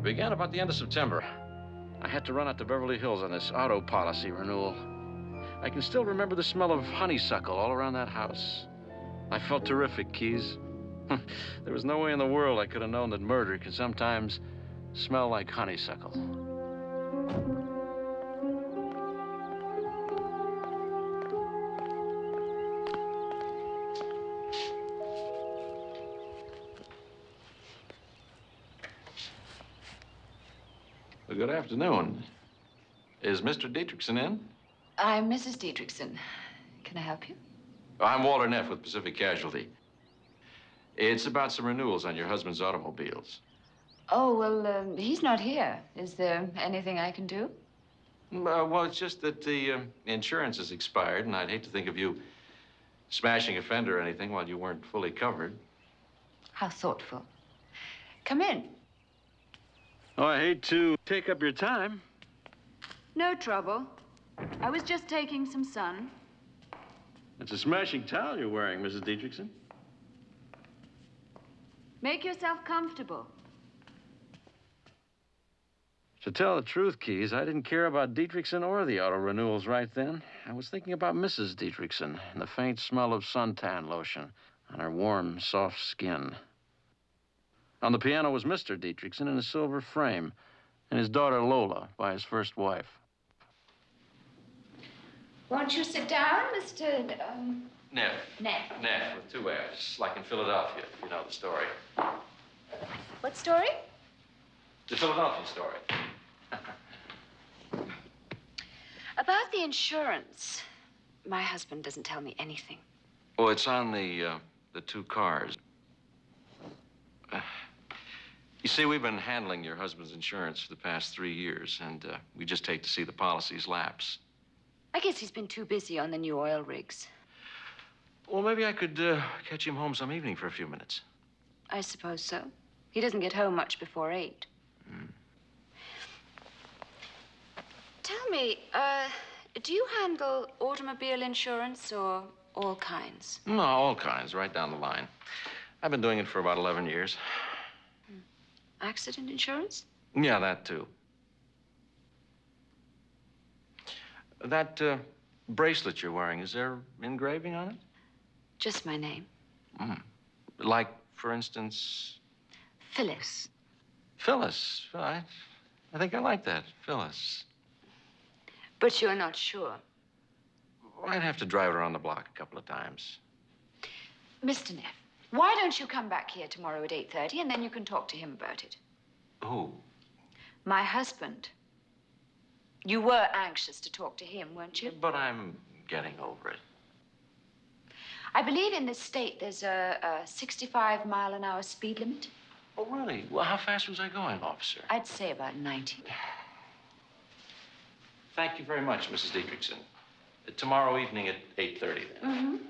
began about the end of September. I had to run out to Beverly Hills on this auto policy renewal. I can still remember the smell of honeysuckle all around that house. I felt terrific, Keys. There was no way in the world I could have known that murder could sometimes smell like honeysuckle. Well, good afternoon. Is Mr. Dietrichson in? I'm Mrs. Dietrichson. Can I help you? I'm Walter Neff with Pacific Casualty. It's about some renewals on your husband's automobiles. Oh, well, he's not here. Is there anything I can do? Well, it's just that the insurance has expired, and I'd hate to think of you smashing a fender or anything while you weren't fully covered. How thoughtful. Come in. Oh, I hate to take up your time. No trouble. I was just taking some sun. It's a smashing towel you're wearing, Mrs. Dietrichson. Make yourself comfortable. To tell the truth, Keys, I didn't care about Dietrichson or the auto renewals right then. I was thinking about Mrs. Dietrichson and the faint smell of suntan lotion on her warm, soft skin. On the piano was Mr. Dietrichson in a silver frame, and his daughter Lola by his first wife. Won't you sit down, Mr. Neff. Neff. Neff, with two F's, like in Philadelphia, if you know the story. What story? The Philadelphia story. About the insurance. My husband doesn't tell me anything. Oh, it's on the two cars. You see, we've been handling your husband's insurance for the past 3 years, and we just hate to see the policies lapse. I guess he's been too busy on the new oil rigs. Well, maybe I could catch him home some evening for a few minutes. I suppose so. He doesn't get home much before 8. Tell me, do you handle automobile insurance or all kinds? No, all kinds, right down the line. I've been doing it for about 11 years. Accident insurance? Yeah, that too. That bracelet you're wearing, is there engraving on it? Just my name. Like, for instance... Phyllis. Phyllis. I think I like that, Phyllis. But you're not sure. I'd have to drive it around the block a couple of times. Mr. Neff, why don't you come back here tomorrow at 8:30, and then you can talk to him about it? Who? My husband. You were anxious to talk to him, weren't you? But I'm getting over it. I believe in this state there's a 65-mile-an-hour speed limit. Oh, really? Well, how fast was I going, officer? I'd say about 90. Thank you very much, Mrs. Dietrichson. Tomorrow evening at 8:30, then.